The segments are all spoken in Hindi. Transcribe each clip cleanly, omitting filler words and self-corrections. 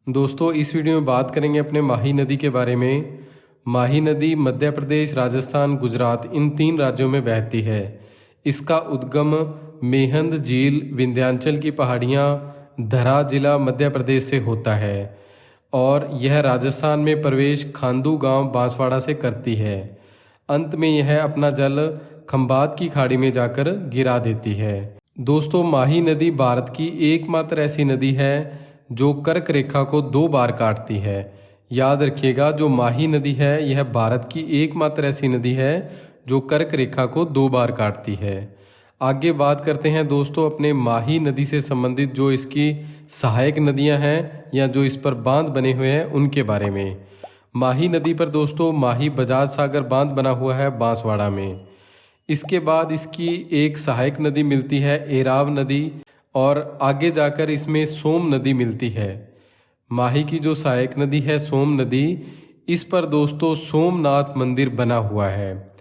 दोस्तों इस वीडियो में बात करेंगे अपने माही नदी के बारे में। माही नदी मध्य प्रदेश, राजस्थान, गुजरात इन 3 राज्यों में बहती है। इसका उद्गम मेहंद झील, विंध्याचल की पहाड़ियाँ, धरा जिला मध्य प्रदेश से होता है और यह राजस्थान में प्रवेश खांदू गांव बांसवाड़ा से करती है। अंत में यह अपना जल खंबात की खाड़ी में जाकर गिरा देती है। दोस्तों माही नदी भारत की एकमात्र ऐसी नदी है जो कर्क रेखा को 2 बार काटती है। याद रखिएगा, जो माही नदी है यह भारत की एकमात्र ऐसी नदी है जो कर्क रेखा को 2 बार काटती है। आगे बात करते हैं दोस्तों अपने माही नदी से संबंधित जो इसकी सहायक नदियां हैं या जो इस पर बांध बने हुए हैं उनके बारे में। माही नदी पर दोस्तों माही बजाज सागर बांध बना हुआ है बांसवाड़ा में। इसके बाद इसकी एक सहायक नदी मिलती है एराव नदी और आगे जाकर इसमें सोम नदी मिलती है। माही की जो सहायक नदी है सोम नदी, इस पर दोस्तों सोमनाथ मंदिर बना हुआ है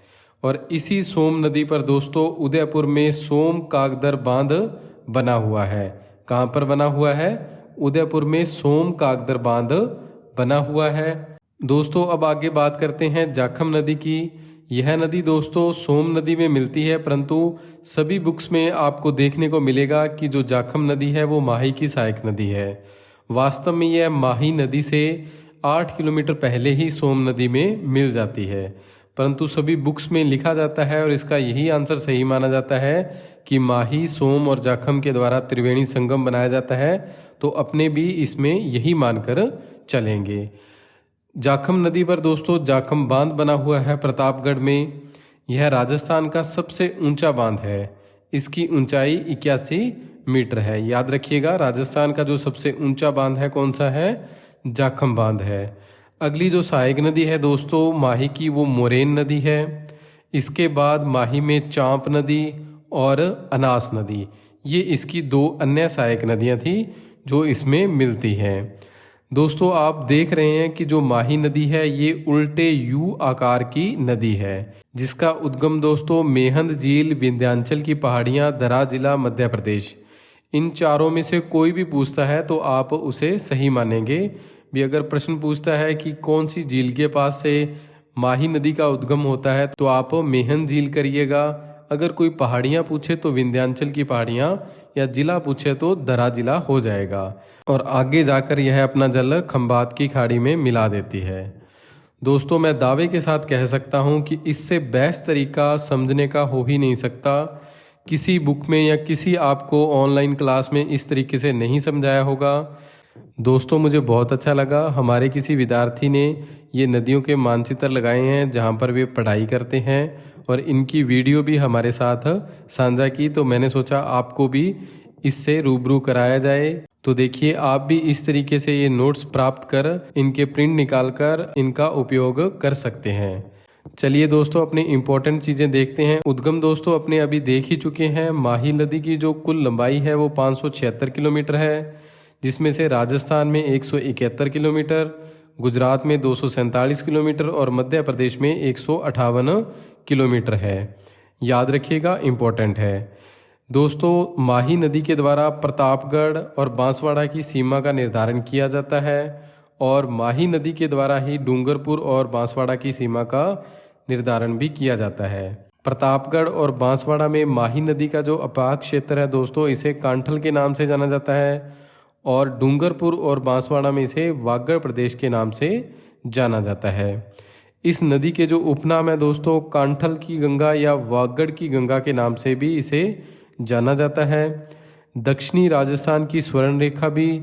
और इसी सोम नदी पर दोस्तों उदयपुर में सोम कागदर बांध बना हुआ है। कहाँ पर बना हुआ है? उदयपुर में सोम कागदर बांध बना हुआ है। दोस्तों अब आगे बात करते हैं जाखम नदी की। यह नदी दोस्तों सोम नदी में मिलती है, परंतु सभी बुक्स में आपको देखने को मिलेगा कि जो जाखम नदी है वो माही की सहायक नदी है। वास्तव में यह माही नदी से 8 किलोमीटर पहले ही सोम नदी में मिल जाती है, परंतु सभी बुक्स में लिखा जाता है और इसका यही आंसर सही माना जाता है कि माही, सोम और जाखम के द्वारा त्रिवेणी संगम बनाया जाता है, तो अपने भी इसमें यही मानकर चलेंगे। जाखम नदी पर दोस्तों जाखम बांध बना हुआ है प्रतापगढ़ में। यह राजस्थान का सबसे ऊंचा बांध है। इसकी ऊंचाई 81 मीटर है। याद रखिएगा, राजस्थान का जो सबसे ऊंचा बांध है कौन सा है? जाखम बांध है। अगली जो सहायक नदी है दोस्तों माही की वो मोरेन नदी है। इसके बाद माही में चांप नदी और अनास नदी, ये इसकी 2 अन्य सहायक नदियाँ थी जो इसमें मिलती हैं। दोस्तों आप देख रहे हैं कि जो माही नदी है ये उल्टे यू आकार की नदी है, जिसका उद्गम दोस्तों मेहंद झील, विंध्याचल की पहाड़ियाँ, धरा जिला मध्य प्रदेश, इन चारों में से कोई भी पूछता है तो आप उसे सही मानेंगे। भी अगर प्रश्न पूछता है कि कौन सी झील के पास से माही नदी का उद्गम होता है तो आप मेहंद झील करिएगा। अगर कोई पहाड़ियाँ पूछे तो विंध्याचल की पहाड़ियाँ, या जिला पूछे तो धरा जिला हो जाएगा और आगे जाकर यह अपना जल खंबात की खाड़ी में मिला देती है। दोस्तों मैं दावे के साथ कह सकता हूँ कि इससे बेस्ट तरीका समझने का हो ही नहीं सकता। किसी बुक में या किसी आपको ऑनलाइन क्लास में इस तरीके से नहीं समझाया होगा। दोस्तों मुझे बहुत अच्छा लगा, हमारे किसी विद्यार्थी ने ये नदियों के मानचित्र लगाए हैं जहाँ पर वे पढ़ाई करते हैं और इनकी वीडियो भी हमारे साथ साझा की, तो मैंने सोचा आपको भी इससे रूबरू कराया जाए। तो देखिए आप भी इस तरीके से ये नोट्स प्राप्त कर इनके प्रिंट निकाल कर इनका उपयोग कर सकते हैं। चलिए दोस्तों अपने इम्पोर्टेंट चीज़ें देखते हैं। उद्गम दोस्तों अपने अभी देख ही चुके हैं। माही नदी की जो कुल लंबाई है वो 576 किलोमीटर है, जिसमें से राजस्थान में 171 किलोमीटर, गुजरात में 247 किलोमीटर और मध्य प्रदेश में 158 किलोमीटर है। याद रखिएगा, इम्पोर्टेंट है। दोस्तों माही नदी के द्वारा प्रतापगढ़ और बांसवाड़ा की सीमा का निर्धारण किया जाता है और माही नदी के द्वारा ही डूंगरपुर और बांसवाड़ा की सीमा का निर्धारण भी किया जाता है। प्रतापगढ़ और बांसवाड़ा में माही नदी का जो अपाक क्षेत्र है दोस्तों, इसे कांठल के नाम से जाना जाता है और डूंगरपुर और बांसवाड़ा में इसे वागड़ प्रदेश के नाम से जाना जाता है। इस नदी के जो उपनाम है दोस्तों, कांठल की गंगा या वागड़ की गंगा के नाम से भी इसे जाना जाता है। दक्षिणी राजस्थान की स्वर्ण रेखा भी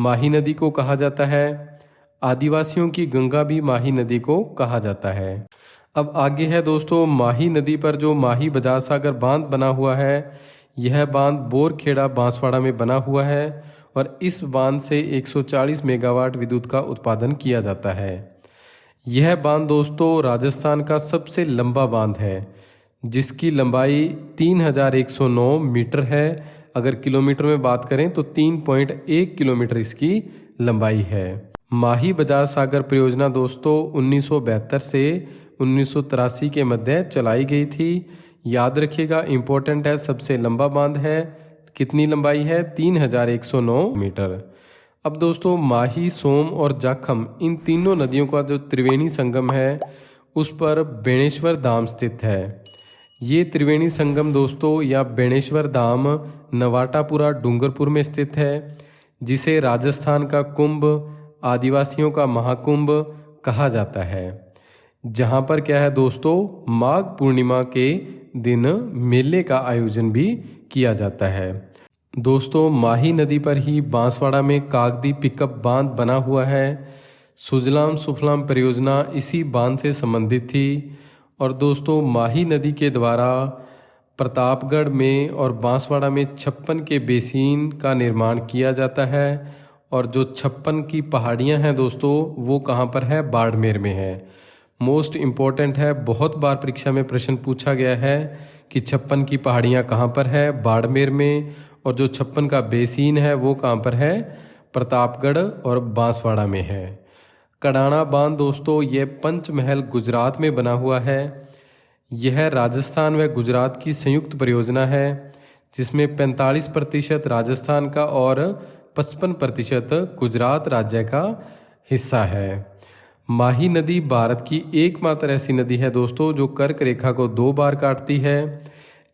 माही नदी को कहा जाता है। आदिवासियों की गंगा भी माही नदी को कहा जाता है। अब आगे है दोस्तों माही नदी पर जो माही बजाज सागर बांध बना हुआ है, यह बांध बोरखेड़ा बांसवाड़ा में बना हुआ है और इस बांध से 140 मेगावाट विद्युत का उत्पादन किया जाता है। यह बांध दोस्तों राजस्थान का सबसे लंबा बांध है, जिसकी लंबाई 3109 मीटर है। अगर किलोमीटर में बात करें तो 3.1 किलोमीटर इसकी लंबाई है। माही बजाज सागर परियोजना दोस्तों 1972 से 1983 के मध्य चलाई गई थी। याद रखिएगा, इम्पोर्टेंट है, सबसे लंबा बांध है। कितनी लंबाई है? 3109 मीटर। अब दोस्तों माही, सोम और जाखम इन तीनों नदियों का जो त्रिवेणी संगम है उस पर बेणेश्वर धाम स्थित है। ये त्रिवेणी संगम दोस्तों या बेणेश्वर धाम नवाटापुरा डूंगरपुर में स्थित है, जिसे राजस्थान का कुंभ, आदिवासियों का महाकुंभ कहा जाता है। जहाँ पर क्या है दोस्तों, माघ पूर्णिमा के दिन मेले का आयोजन भी किया जाता है। दोस्तों माही नदी पर ही बांसवाड़ा में कागदी पिकअप बांध बना हुआ है। सुजलाम सुफलाम परियोजना इसी बांध से संबंधित थी। और दोस्तों माही नदी के द्वारा प्रतापगढ़ में और बांसवाड़ा में 56 के बेसिन का निर्माण किया जाता है। और जो 56 की पहाड़ियां हैं दोस्तों वो कहाँ पर है, बाड़मेर में है। मोस्ट इम्पोर्टेंट है, बहुत बार परीक्षा में प्रश्न पूछा गया है कि 56 की पहाड़ियां कहाँ पर है, बाड़मेर में। और जो 56 का बेसिन है वो कहाँ पर है, प्रतापगढ़ और बांसवाड़ा में है। कडाना बांध दोस्तों ये पंचमहल गुजरात में बना हुआ है। यह राजस्थान व गुजरात की संयुक्त परियोजना है, जिसमें 45% राजस्थान का और 55% गुजरात राज्य का हिस्सा है। माही नदी भारत की एकमात्र ऐसी नदी है दोस्तों जो कर्क रेखा को 2 बार काटती है।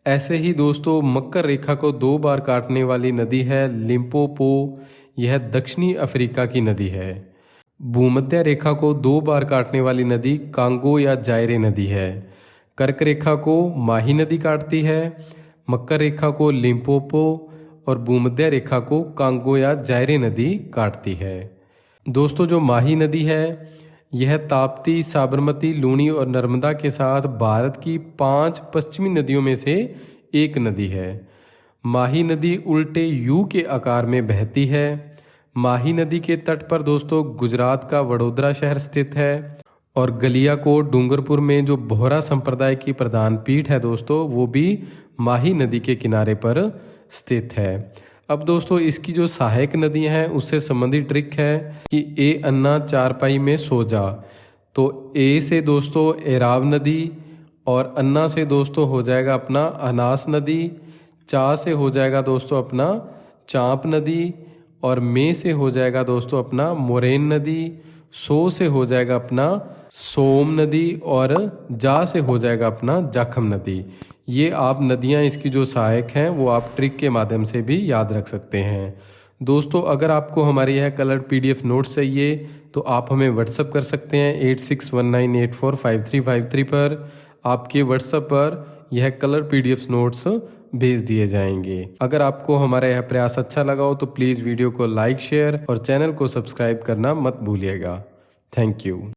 ऐसे ही दोस्तों मकर रेखा को 2 बार काटने वाली नदी है लिम्पोपो, यह दक्षिणी अफ्रीका की नदी है। भूमध्य रेखा को 2 बार काटने वाली नदी कांगो या जायरे नदी है। कर्क रेखा को माही नदी काटती है, मकर रेखा को लिम्पोपो और भूमध्य रेखा को कांगो या जायरे नदी काटती है। दोस्तों जो माही नदी है यह ताप्ती, साबरमती, लूणी और नर्मदा के साथ भारत की 5 पश्चिमी नदियों में से एक नदी है। माही नदी उल्टे यू के आकार में बहती है। माही नदी के तट पर दोस्तों गुजरात का वडोदरा शहर स्थित है। और गलियाकोट डूंगरपुर में जो बोहरा संप्रदाय की प्रधान पीठ है दोस्तों वो भी माही नदी के किनारे पर स्थित है। अब दोस्तों इसकी जो सहायक नदियां हैं उससे संबंधित ट्रिक है कि ए अन्ना चारपाई में सो जा। तो ए से दोस्तों एराव नदी, और अन्ना से दोस्तों हो जाएगा अपना अनास नदी, चा से हो जाएगा दोस्तों अपना चांप नदी, और मे से हो जाएगा दोस्तों अपना मोरेन नदी, सो से हो जाएगा अपना सोम नदी, और जा से हो जाएगा अपना जाखम नदी। ये आप नदियां इसकी जो सहायक हैं वो आप ट्रिक के माध्यम से भी याद रख सकते हैं। दोस्तों अगर आपको हमारी यह कलर्ड PDF नोट्स चाहिए तो आप हमें व्हाट्सअप कर सकते हैं 8619845353 पर। आपके व्हाट्सएप पर यह कलर PDF नोट्स भेज दिए जाएंगे। अगर आपको हमारा यह प्रयास अच्छा लगा हो तो प्लीज़ वीडियो को लाइक, शेयर और चैनल को सब्सक्राइब करना मत भूलिएगा। Thank you.